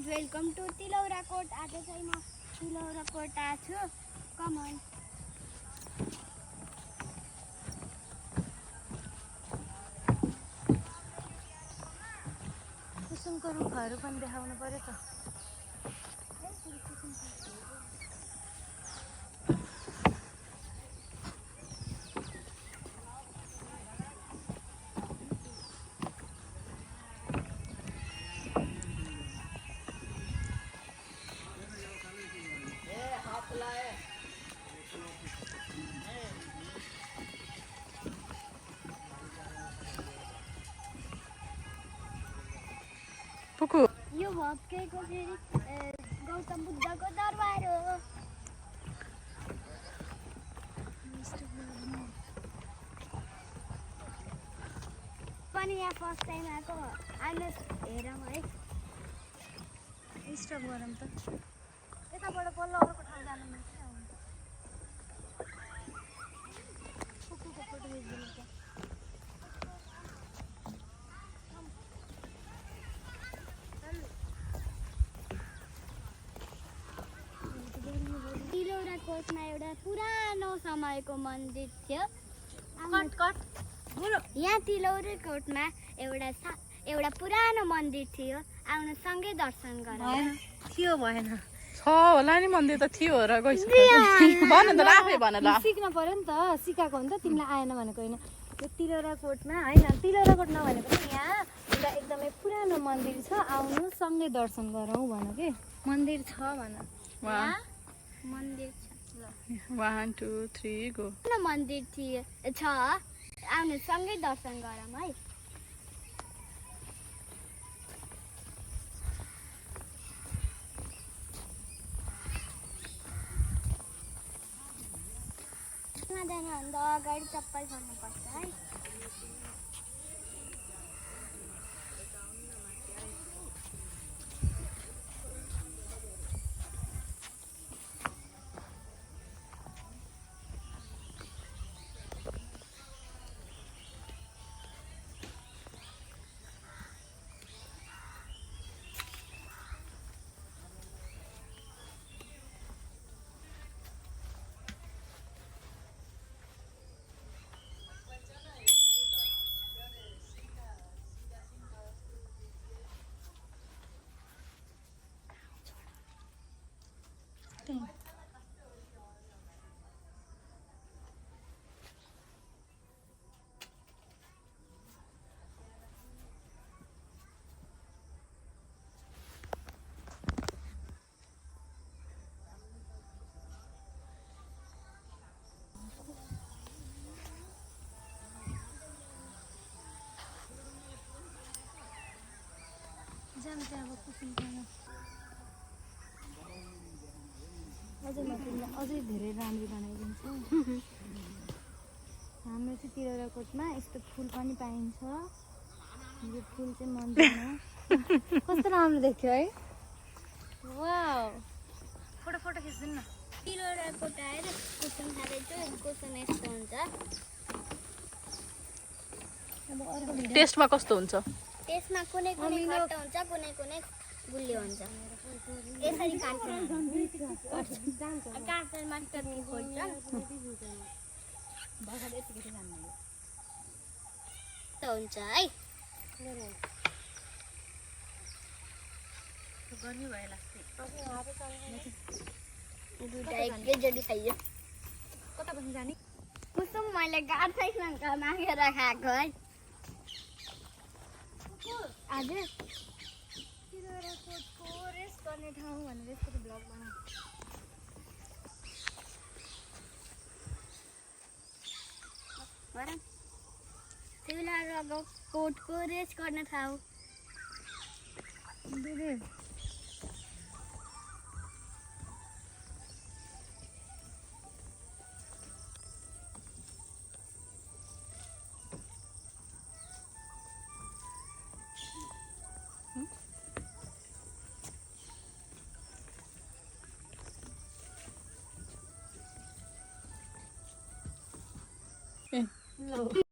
Guys welcome to Tilaurakot. आज चाहिँ म तिलौरा कोट आएको छु। कमन कुसुमको रुखहरू पनि देखाउनु पर्यो त। यो भत्केको फेरि गौतम बुद्धको दरबार हो। पनि यहाँ फर्स्ट टाइम आएको आउनुहोस् हेरौँ है। स्टप गरौँ त। यताबाट बल्ल अर्को ठाउँ जानु मिल्छ। कुकुरको फोटो खिचिदिनु त। तिलौरा कोटमा एउटा पुरानो समयको मन्दिर थियो। यहाँ तिलौरा कोटमा एउटा पुरानो मन्दिर थियो। आउनु सँगै दर्शन गरौँ। थियो भएन छ होला नि मन्दिर त थियो र गइसक्यो। भन त आफै भन ल। सिक्न पर्यो नि त। सिकाएको हो नि त। तिमीलाई आएन भनेको होइन। यो तिलौरा कोटमा होइन तिलौरा कोट नभनेको पनि यहाँ एउटा एकदमै पुरानो मन्दिर छ। आउनु सँगै दर्शन गरौँ भन के। मन्दिर छ भन। मन्दिर छ। 1 2 3 गो। मन्दिर छ। आउनु सँगै दर्शन गरौँ है। जानुभन्दा अगाडि चप्पल गर्नुपर्छ है। जान्छ अब कुसुम जानु। अझै म तिमीलाई अझै धेरै राम्रो बनाइदिन्छु। हाम्रो चाहिँ तिलौरा कोटमा यस्तो फुल पनि पाइन्छ। यो फुल चाहिँ मन्दिरमा कस्तो राम्रो देख्यो है। वाउ फोटो खिच्दिनु न। तिलौरा कोट आएर कुसुम खाँदैछु। कुसुम यस्तो हुन्छ। टेस्टमा कस्तो हुन्छ? त्यसमा कुनै कुनै खट्टा हुन्छ, कुनै कुनै गुलियो हुन्छ। यसरी काट्छन् माटो खोज्छ हुन्छ है। गर्मी भयो लाग्छ। दुईटा एकैचोटि खाइयो। कता बस्नु जाने? कुसुम मैले गार्डसँग मागेर खाएको है। आज तिलौरा कोटको रेस्ट गर्ने ठाउँ भनेर यस्तो भ्लग बनाऊ। तिलौरा कोटको रेस्ट गर्ने ठाउँ। ए